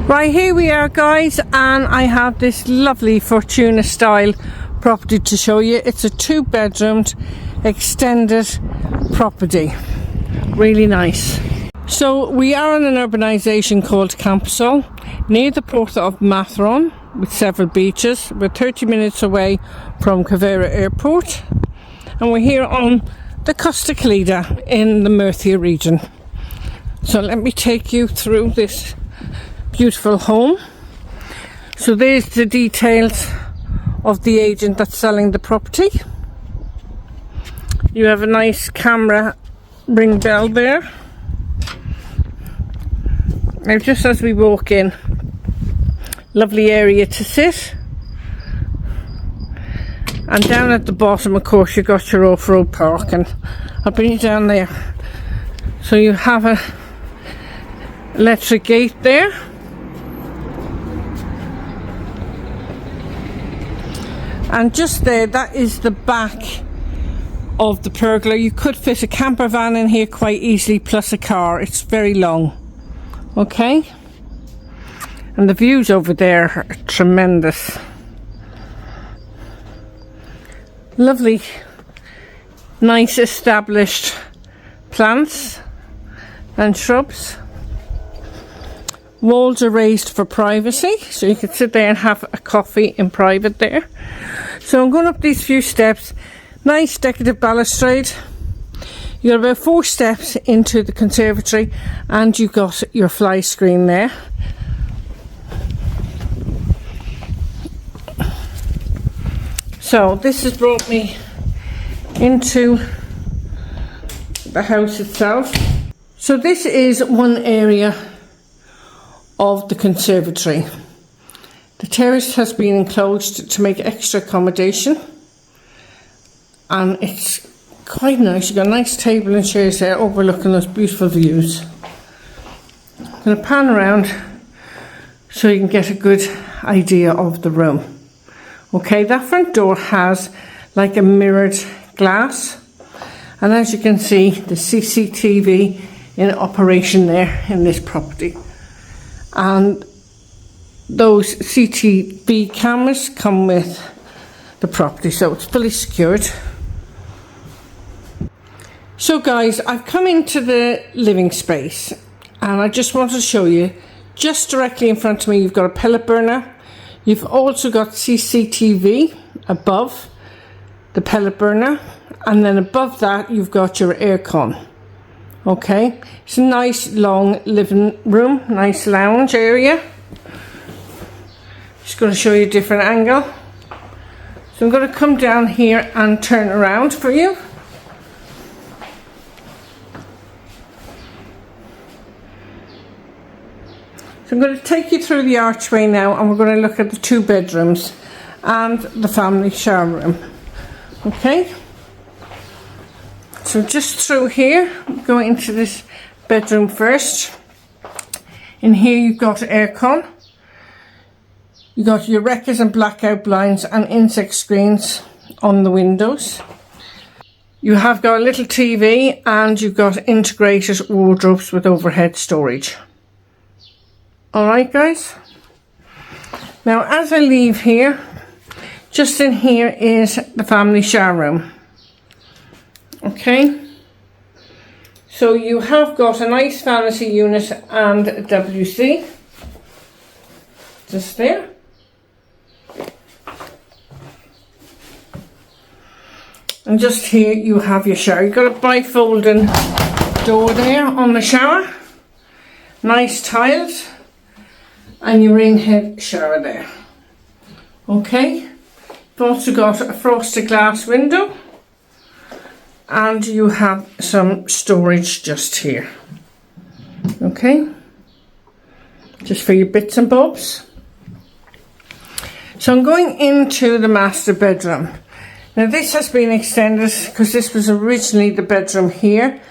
Right, here we are guys, and I have this lovely Fortuna style property to show you. It's a 2-bedroomed extended property, really nice. So we are in an urbanisation called Campsall, near the port of Mathron, with several beaches. We're 30 minutes away from Conservatory Airport, and we're here on the Costa.Calida in the Murcia region. So let me take you through this beautiful home. So there's the details of the agent that's selling the property. You have a nice camera ring bell there. Now just as we walk in, lovely area to sit, and down at the bottom of course you've got your off-road park, and I'll bring you down there. So you have a electric gate there, and just there, that is the back of the pergola. You could fit a camper van in here quite easily, plus a car. It's very long. Okay, and the views over there are tremendous. Lovely, nice established plants and shrubs. Walls are raised for privacy, so you can sit there and have a coffee in private there. So I'm going up these few steps. Nice decorative balustrade. You got about 4 steps into the conservatory, and you've got your fly screen there. So this has brought me into the house itself. So this is one area of the conservatory. The terrace has been enclosed to make extra accommodation, and it's quite nice. You've got a nice table and chairs there overlooking those beautiful views. I'm going to pan around so you can get a good idea of the room. Okay, that front door has like a mirrored glass, and as you can see, the CCTV in operation there in this property, and those CCTV cameras come with the property, so it's fully secured. So guys, I've come into the living space, and I just want to show you, just directly in front of me you've got a pellet burner. You've also got CCTV above the pellet burner, and then above that you've got your aircon. Okay, it's a nice long living room, nice lounge area. Just going to show you a different angle. So I'm going to come down here and turn around for you. So I'm going to take you through the archway now, and we're going to look at the 2 bedrooms and the family shower room. Okay, so just through here, go into this bedroom first. In here you've got aircon. You've got your wreckers and blackout blinds and insect screens on the windows. You have got a little TV, and you've got integrated wardrobes with overhead storage. Alright guys, now as I leave here, just in here is the family shower room. Okay, so you have got a nice vanity unit and a WC just there. And just here you have your shower. You've got a bifolding door there on the shower, nice tiles, and your in-head shower there. Okay, you've also got a frosted glass window, and you have some storage just here. Okay, just for your bits and bobs. So I'm going into the master bedroom. Now this has been extended because this was originally the bedroom here.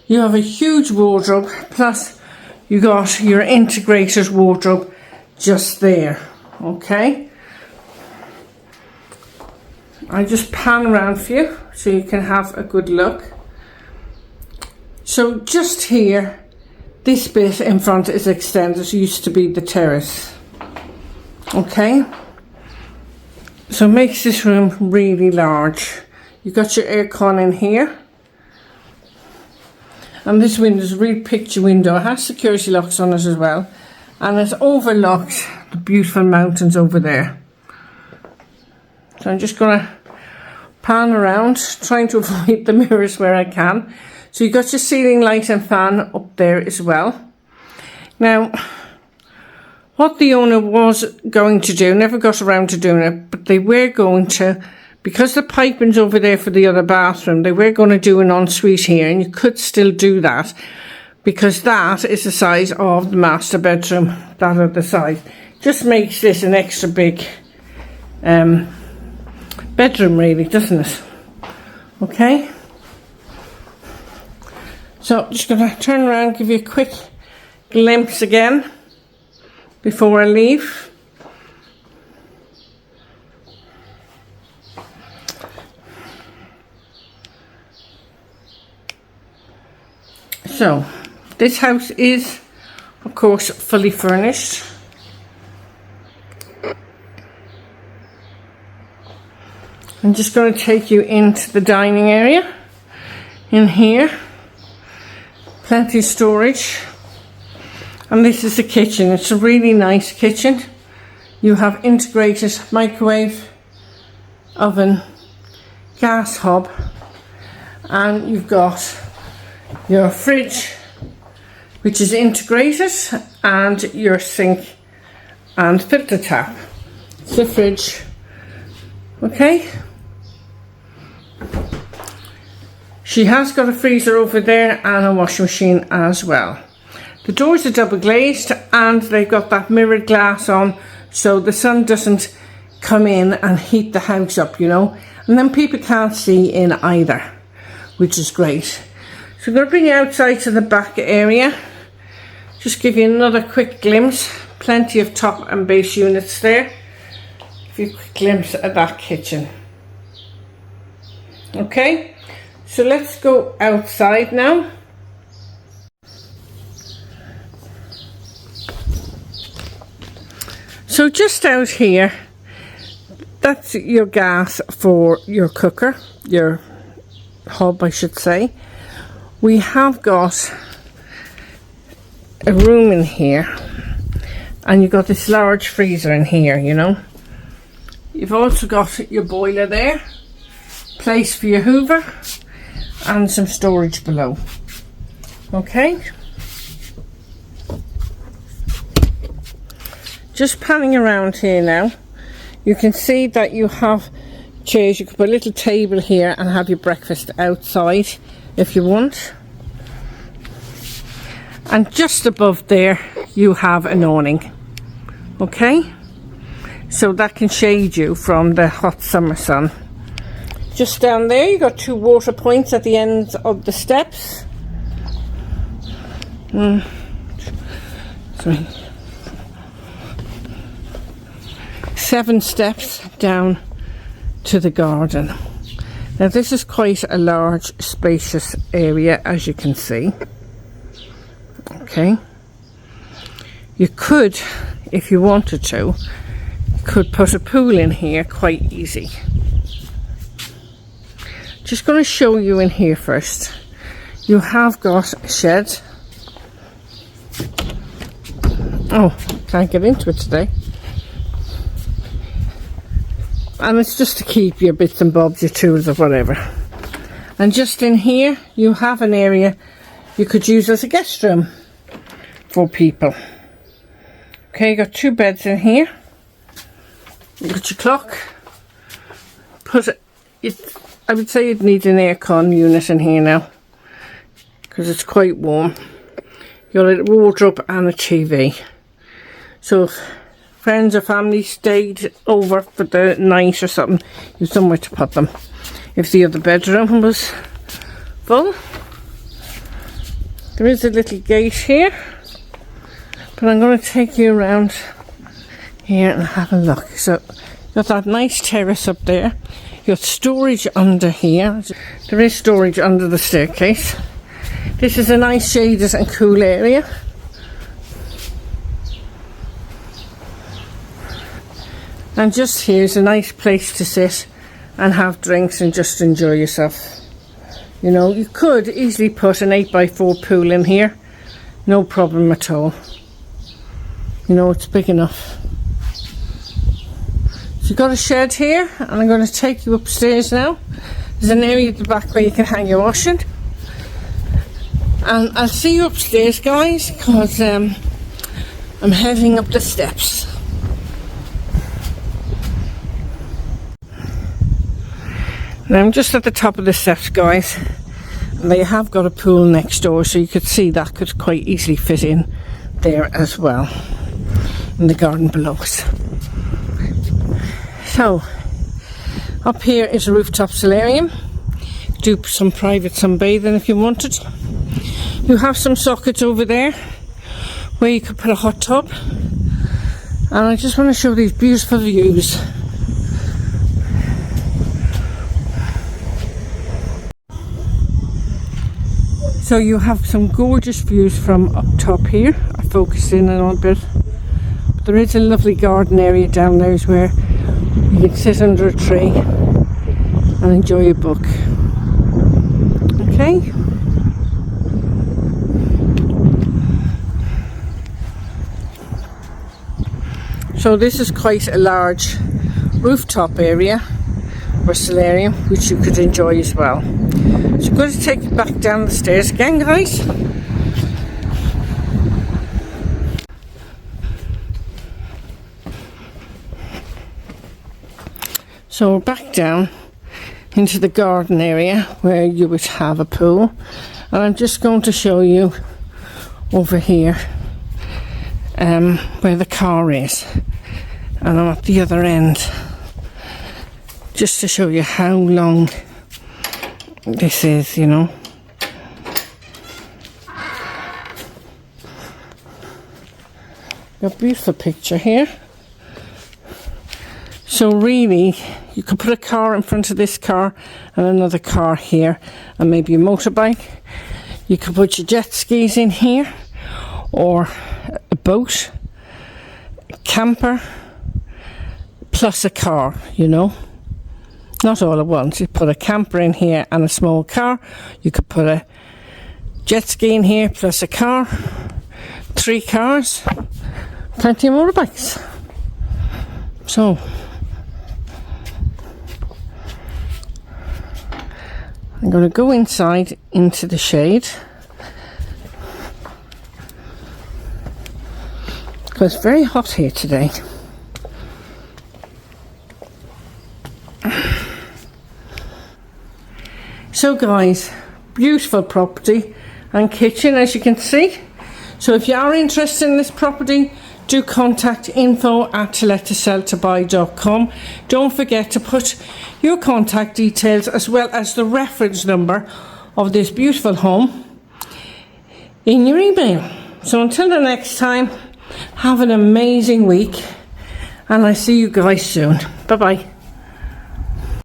You have a huge wardrobe, plus you got your integrated wardrobe just there. Okay, I just pan around for you so you can have a good look. So just here this bit in front is extended. It used to be the terrace. Okay, so it makes this room really large. You've got your aircon in here, and this window is a real picture window. It has security locks on it as well, and it overlooks the beautiful mountains over there. So I'm just going to pan around, trying to avoid the mirrors where I can. So you've got your ceiling light and fan up there as well. Now, what the owner was going to do, never got around to doing it, but they were going to, because the piping's over there for the other bathroom, they were going to do an ensuite here, and you could still do that, because that is the size of the master bedroom, that other side. Just makes this an extra big bedroom really, doesn't it? Okay. So just going to turn around, give you a quick glimpse again before I leave. So this house is, of course, fully furnished. I'm just going to take you into the dining area. In here, plenty of storage. And this is the kitchen. It's a really nice kitchen. You have integrated microwave, oven, gas hob, and you've got your fridge, which is integrated, and your sink and filter tap. It's the fridge. Okay. She has got a freezer over there and a washing machine as well. The doors are double glazed, and they've got that mirrored glass on, so the sun doesn't come in and heat the house up, you know, and then people can't see in either, which is great. So I'm going to bring you outside to the back area, just give you another quick glimpse. Plenty of top and base units there. Give you a quick glimpse at that kitchen. Okay, so let's go outside now. So just out here, that's your gas for your cooker, your hob I should say. We have got a room in here, and you've got this large freezer in here, you know. You've also got your boiler there, place for your hoover, and some storage below. Okay. Just panning around here now, you can see that you have chairs. You could put a little table here and have your breakfast outside if you want. And just above there you have an awning. Okay, so that can shade you from the hot summer sun. Just down there you got two water points at the ends of the steps. Sorry. 7 steps down to the garden. Now this is quite a large, spacious area, as you can see. Okay, you could, if you wanted to, could put a pool in here quite easy. Just going to show you in here first. You have got a shed. Oh, can't get into it today. And it's just to keep your bits and bobs, your tools or whatever. And just in here you have an area you could use as a guest room for people. Okay, you got 2 beds in here. You got your clock. I would say you'd need an aircon unit in here now, because it's quite warm. You got a wardrobe and a TV. So if friends or family stayed over for the night or something, you've somewhere to put them. If the other bedroom was full. There is a little gate here, but I'm going to take you around here and have a look. So you've got that nice terrace up there. You've got storage under here. There is storage under the staircase. This is a nice shaded and cool area. And just here's a nice place to sit and have drinks and just enjoy yourself. You know, you could easily put an 8x4 pool in here, no problem at all. You know, it's big enough. So you've got a shed here, and I'm going to take you upstairs now. There's an area at the back where you can hang your washing. And I'll see you upstairs, guys, because I'm heading up the steps. Now I'm just at the top of the steps, guys, and they have got a pool next door, so you could see that could quite easily fit in there as well, in the garden below us. So, up here is a rooftop solarium. Do some private sunbathing if you wanted. You have some sockets over there where you could put a hot tub, and I just want to show these beautiful views. So you have some gorgeous views from up top here. I focus in a little bit. But there is a lovely garden area down there where you can sit under a tree and enjoy a book. Okay. So this is quite a large rooftop area or solarium, which you could enjoy as well. So I'm going to take you back down the stairs again, guys. So we're back down into the garden area where you would have a pool, and I'm just going to show you over here where the car is, and I'm at the other end just to show you how long this is, you know. A beautiful picture here. So really, you could put a car in front of this car and another car here, and maybe a motorbike. You could put your jet skis in here, or a boat, a camper, plus a car, you know. Not all at once. You put a camper in here and a small car. You could put a jet ski in here plus a car. 3 cars. Plenty of motorbikes. So I'm going to go inside into the shade, because it's very hot here today. So guys, beautiful property and kitchen, as you can see. So if you are interested in this property, do contact info@toletoseltobuy.com. Don't forget to put your contact details as well as the reference number of this beautiful home in your email. So until the next time, have an amazing week, and I see you guys soon. Bye bye.